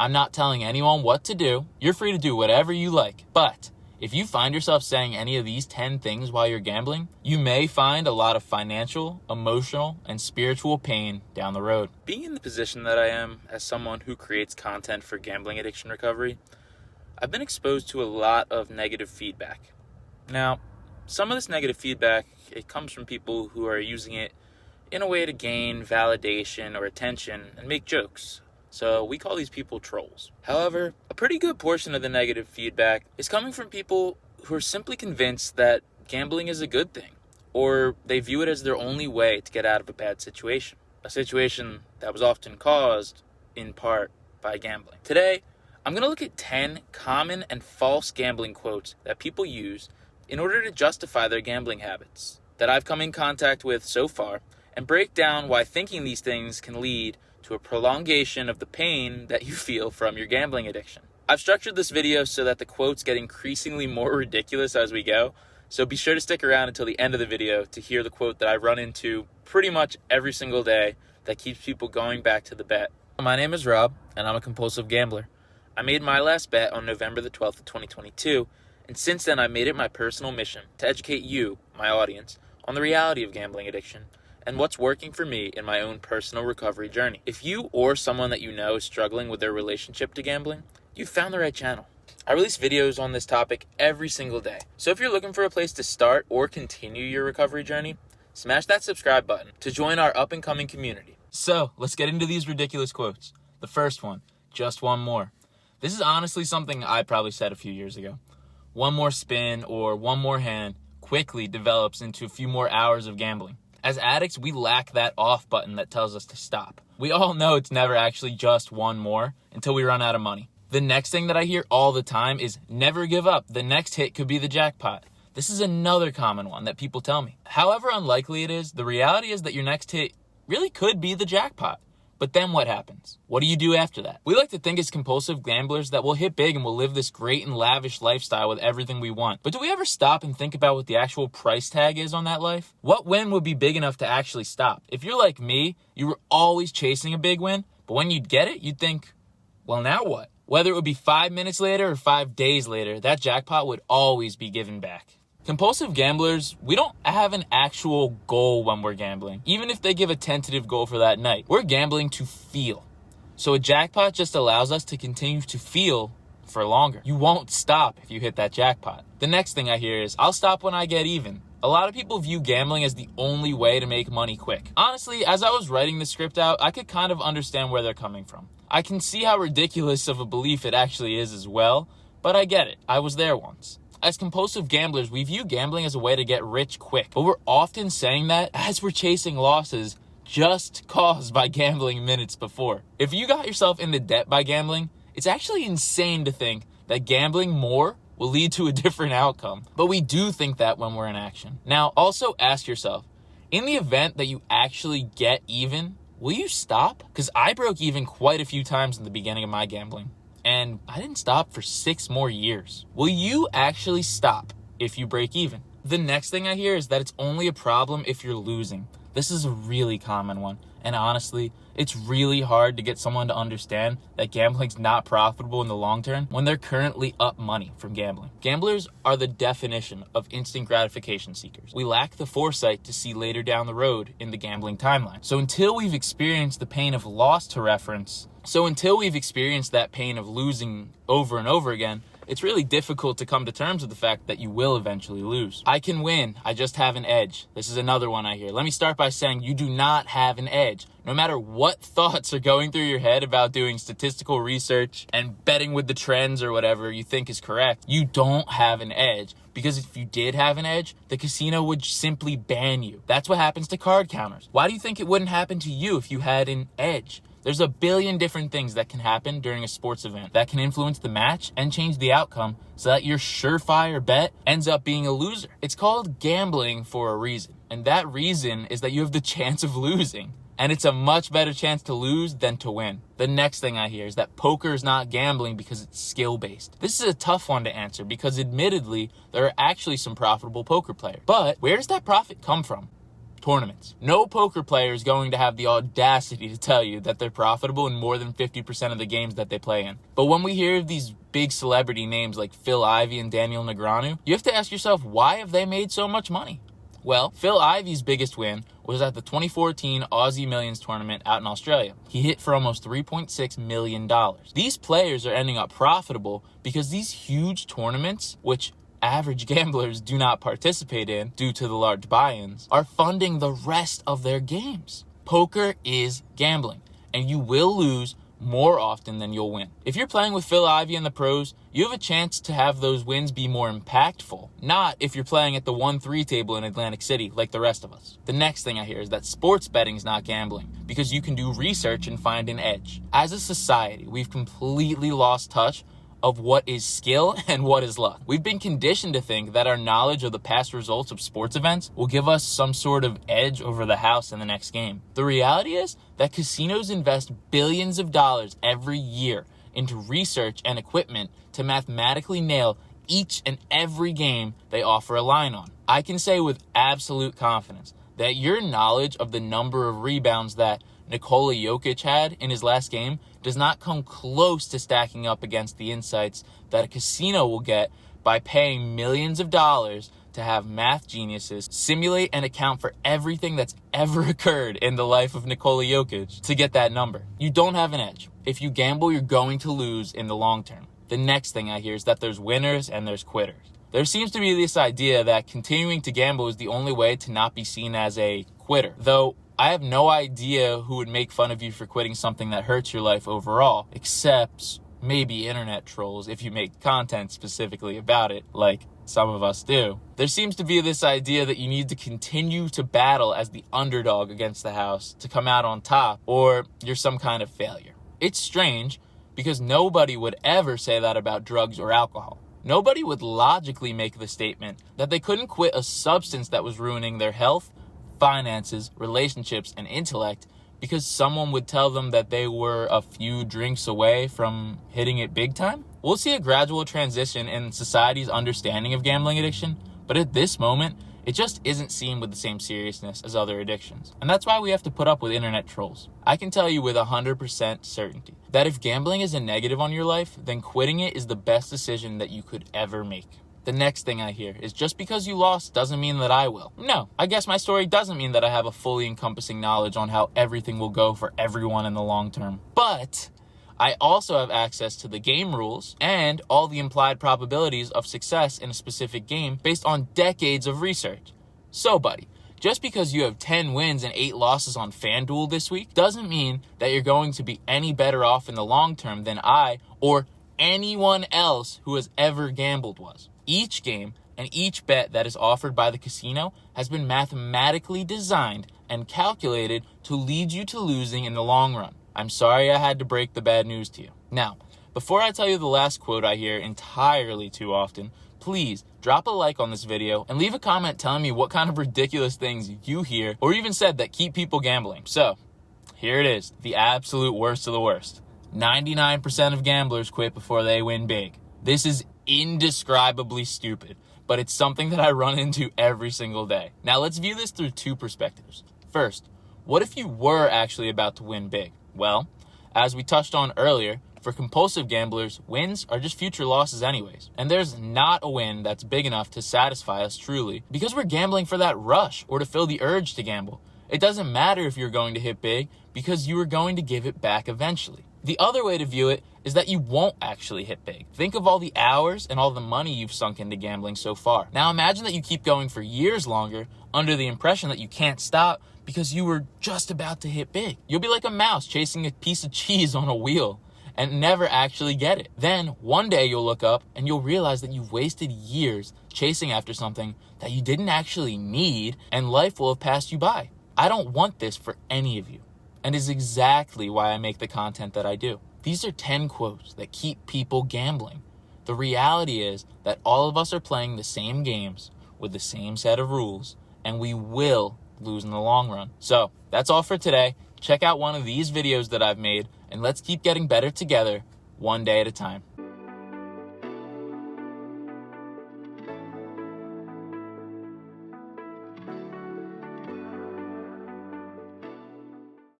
I'm not telling anyone what to do. You're free to do whatever you like. But if you find yourself saying any of these 10 things while you're gambling, you may find a lot of financial, emotional, and spiritual pain down the road. Being in the position that I am as someone who creates content for gambling addiction recovery, I've been exposed to a lot of negative feedback. Now, some of this negative feedback, it comes from people who are using it in a way to gain validation or attention and make jokes. So we call these people trolls. However, a pretty good portion of the negative feedback is coming from people who are simply convinced that gambling is a good thing, or they view it as their only way to get out of a bad situation, a situation that was often caused in part by gambling. Today, I'm going to look at 10 common and false gambling quotes that people use in order to justify their gambling habits that I've come in contact with so far, and break down why thinking these things can lead to a prolongation of the pain that you feel from your gambling addiction. I've structured this video so that the quotes get increasingly more ridiculous as we go, so be sure to stick around until the end of the video to hear the quote that I run into pretty much every single day that keeps people going back to the bet. My name is Rob, and I'm a compulsive gambler. I made my last bet on November the 12th of 2022, and since then I've made it my personal mission to educate you, my audience, on the reality of gambling addiction and what's working for me in my own personal recovery journey. If you or someone that you know is struggling with their relationship to gambling, you've found the right channel. I release videos on this topic every single day. So if you're looking for a place to start or continue your recovery journey, smash that subscribe button to join our up and coming community. So let's get into these ridiculous quotes. The first one, just one more. This is honestly something I probably said a few years ago. One more spin or one more hand quickly develops into a few more hours of gambling. As addicts, we lack that off button that tells us to stop. We all know it's never actually just one more until we run out of money. The next thing that I hear all the time is never give up. The next hit could be the jackpot. This is another common one that people tell me. However unlikely it is, the reality is that your next hit really could be the jackpot. But then what happens? What do you do after that? We like to think as compulsive gamblers that we'll hit big and we'll live this great and lavish lifestyle with everything we want. But do we ever stop and think about what the actual price tag is on that life? What win would be big enough to actually stop? If you're like me, you were always chasing a big win, but when you'd get it, you'd think, well, now what? Whether it would be 5 minutes later or 5 days later, that jackpot would always be given back. Compulsive gamblers, we don't have an actual goal when we're gambling, even if they give a tentative goal for that night. We're gambling to feel. So a jackpot just allows us to continue to feel for longer. You won't stop if you hit that jackpot. The next thing I hear is, I'll stop when I get even. A lot of people view gambling as the only way to make money quick. Honestly, as I was writing the script out, I could kind of understand where they're coming from. I can see how ridiculous of a belief it actually is as well, but I get it. I was there once. As compulsive gamblers, we view gambling as a way to get rich quick, but we're often saying that as we're chasing losses just caused by gambling minutes before. If you got yourself into debt by gambling, it's actually insane to think that gambling more will lead to a different outcome. But we do think that when we're in action. Now, also ask yourself, in the event that you actually get even, will you stop? Because I broke even quite a few times in the beginning of my gambling. And I didn't stop for 6 more years. Will you actually stop if you break even? The next thing I hear is that it's only a problem if you're losing. This is a really common one. And honestly, it's really hard to get someone to understand that gambling's not profitable in the long term when they're currently up money from gambling. Gamblers are the definition of instant gratification seekers. We lack the foresight to see later down the road in the gambling timeline. So until we've experienced the pain of loss to reference, until we've experienced that pain of losing over and over again, it's really difficult to come to terms with the fact that you will eventually lose. I can win, I just have an edge. This is another one I hear. Let me start by saying you do not have an edge. No matter what thoughts are going through your head about doing statistical research and betting with the trends or whatever you think is correct, you don't have an edge. Because if you did have an edge, the casino would simply ban you. That's what happens to card counters. Why do you think it wouldn't happen to you if you had an edge? There's a billion different things that can happen during a sports event that can influence the match and change the outcome so that your surefire bet ends up being a loser. It's called gambling for a reason. And that reason is that you have the chance of losing. And it's a much better chance to lose than to win. The next thing I hear is that poker is not gambling because it's skill-based. This is a tough one to answer because admittedly, there are actually some profitable poker players. But where does that profit come from? tournaments. No poker player is going to have the audacity to tell you that they're profitable in more than 50% of the games that they play in. But when we hear of these big celebrity names like Phil Ivey and Daniel Negreanu, you have to ask yourself, why have they made so much money? Well, Phil Ivey's biggest win was at the 2014 Aussie Millions tournament out in Australia. He hit for almost $3.6 million. These players are ending up profitable because these huge tournaments, which average gamblers do not participate in due to the large buy-ins, are funding the rest of their games. Poker is gambling, and you will lose more often than you'll win. If you're playing with Phil Ivey and the pros, you have a chance to have those wins be more impactful, not if you're playing at the 1-3 table in Atlantic City like the rest of us. The next thing I hear is that sports betting is not gambling because you can do research and find an edge. As a society, we've completely lost touch of what is skill and what is luck. We've been conditioned to think that our knowledge of the past results of sports events will give us some sort of edge over the house in the next game. The reality is that casinos invest billions of dollars every year into research and equipment to mathematically nail each and every game they offer a line on. I can say with absolute confidence that your knowledge of the number of rebounds that Nikola Jokic had in his last game does not come close to stacking up against the insights that a casino will get by paying millions of dollars to have math geniuses simulate and account for everything that's ever occurred in the life of Nikola Jokic to get that number. You don't have an edge. If you gamble, you're going to lose in the long term. The next thing I hear is that there's winners and there's quitters. There seems to be this idea that continuing to gamble is the only way to not be seen as a quitter, though I have no idea who would make fun of you for quitting something that hurts your life overall, except maybe internet trolls if you make content specifically about it, like some of us do. There seems to be this idea that you need to continue to battle as the underdog against the house to come out on top, or you're some kind of failure. It's strange because nobody would ever say that about drugs or alcohol. Nobody would logically make the statement that they couldn't quit a substance that was ruining their health, finances, relationships, and intellect because someone would tell them that they were a few drinks away from hitting it big time. We'll see a gradual transition in society's understanding of gambling addiction, but at this moment, it just isn't seen with the same seriousness as other addictions. And that's why we have to put up with internet trolls. I can tell you with 100% certainty that if gambling is a negative on your life, then quitting it is the best decision that you could ever make. The next thing I hear is just because you lost doesn't mean that I will. No, I guess my story doesn't mean that I have a fully encompassing knowledge on how everything will go for everyone in the long term. But I also have access to the game rules and all the implied probabilities of success in a specific game based on decades of research. So, buddy, just because you have 10 wins and 8 losses on FanDuel this week doesn't mean that you're going to be any better off in the long term than I or anyone else who has ever gambled was. Each game and each bet that is offered by the casino has been mathematically designed and calculated to lead you to losing in the long run. I'm sorry I had to break the bad news to you. Now, before I tell you the last quote I hear entirely too often, please drop a like on this video and leave a comment telling me what kind of ridiculous things you hear or even said that keep people gambling. So, here it is, the absolute worst of the worst. 99% of gamblers quit before they win big. This is indescribably stupid, but it's something that I run into every single day. Now let's view this through two perspectives. First, what if you were actually about to win big? Well, as we touched on earlier, for compulsive gamblers, wins are just future losses anyways. And there's not a win that's big enough to satisfy us truly because we're gambling for that rush or to fill the urge to gamble. It doesn't matter if you're going to hit big because you are going to give it back eventually. The other way to view it is that you won't actually hit big. Think of all the hours and all the money you've sunk into gambling so far. Now imagine that you keep going for years longer under the impression that you can't stop because you were just about to hit big. You'll be like a mouse chasing a piece of cheese on a wheel and never actually get it. Then one day you'll look up and you'll realize that you've wasted years chasing after something that you didn't actually need and life will have passed you by. I don't want this for any of you. And is exactly why I make the content that I do. These are 10 quotes that keep people gambling. The reality is that all of us are playing the same games with the same set of rules, and we will lose in the long run. So that's all for today. Check out one of these videos that I've made, and let's keep getting better together, one day at a time.